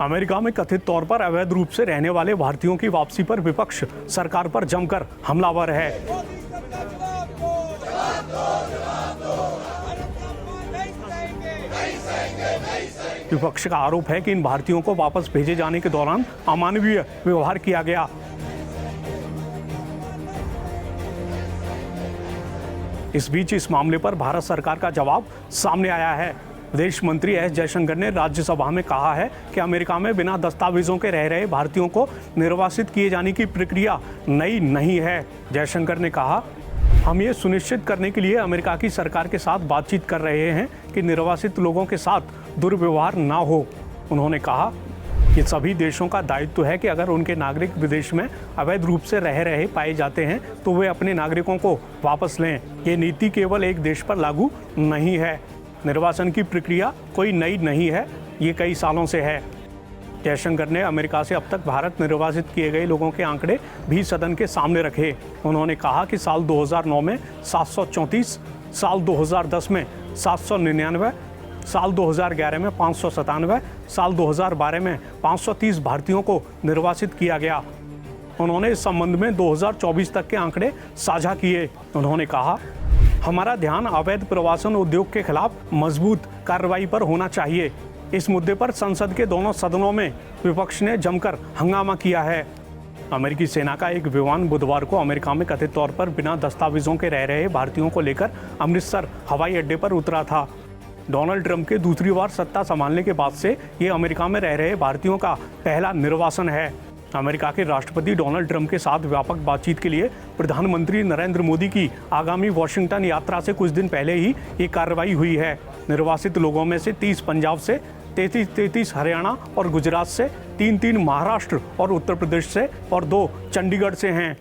America में कथित तौर पर अवैध रूप से रहने वाले भारतीयों की वापसी पर विपक्ष सरकार पर जमकर हमलावर है। विपक्ष का आरोप है कि इन भारतीयों को वापस भेजे जाने के दौरान अमानवीय व्यवहार किया गया। इस बीच इस मामले पर भारत सरकार का जवाब सामने आया है। विदेश मंत्री एस जयशंकर ने राज्यसभा में कहा है कि अमेरिका में बिना दस्तावेजों के रह रहे भारतीयों को निर्वासित किए जाने की प्रक्रिया नई नहीं है। जयशंकर ने कहा, हम ये सुनिश्चित करने के लिए अमेरिका की सरकार के साथ बातचीत कर रहे हैं कि निर्वासित लोगों के साथ दुर्व्यवहार ना हो। उन्होंने कहा कि सभी देशों का दायित्व है कि अगर उनके नागरिक विदेश में अवैध रूप से रह रहे पाए जाते हैं तो वे अपने नागरिकों को वापस लें। ये नीति केवल एक देश पर लागू नहीं है। निर्वासन की प्रक्रिया कोई नई नहीं है, ये कई सालों से है। जयशंकर ने अमेरिका से अब तक भारत निर्वासित किए गए लोगों के आंकड़े भी सदन के सामने रखे। उन्होंने कहा कि साल 2009 में 734, साल 2010 में 799, साल 2011 में 597, साल 2012 में 530 भारतीयों को निर्वासित किया गया। उन्होंने इस संबंध में 2024 तक के आंकड़े साझा किए। उन्होंने कहा, हमारा ध्यान अवैध प्रवासन उद्योग के खिलाफ मजबूत कार्रवाई पर होना चाहिए। इस मुद्दे पर संसद के दोनों सदनों में विपक्ष ने जमकर हंगामा किया है। अमेरिकी सेना का एक विमान बुधवार को अमेरिका में कथित तौर पर बिना दस्तावेजों के रह रहे भारतीयों को लेकर अमृतसर हवाई अड्डे पर उतरा था। डोनाल्ड ट्रंप के दूसरी बार सत्ता संभालने के बाद से ये अमेरिका में रह रहे भारतीयों का पहला निर्वासन है। अमेरिका के राष्ट्रपति डोनाल्ड ट्रंप के साथ व्यापक बातचीत के लिए प्रधानमंत्री नरेंद्र मोदी की आगामी वॉशिंगटन यात्रा से कुछ दिन पहले ही ये कार्रवाई हुई है। निर्वासित लोगों में से 30 पंजाब से, 33 हरियाणा और गुजरात से, 3 महाराष्ट्र और उत्तर प्रदेश से और 2 चंडीगढ़ से हैं।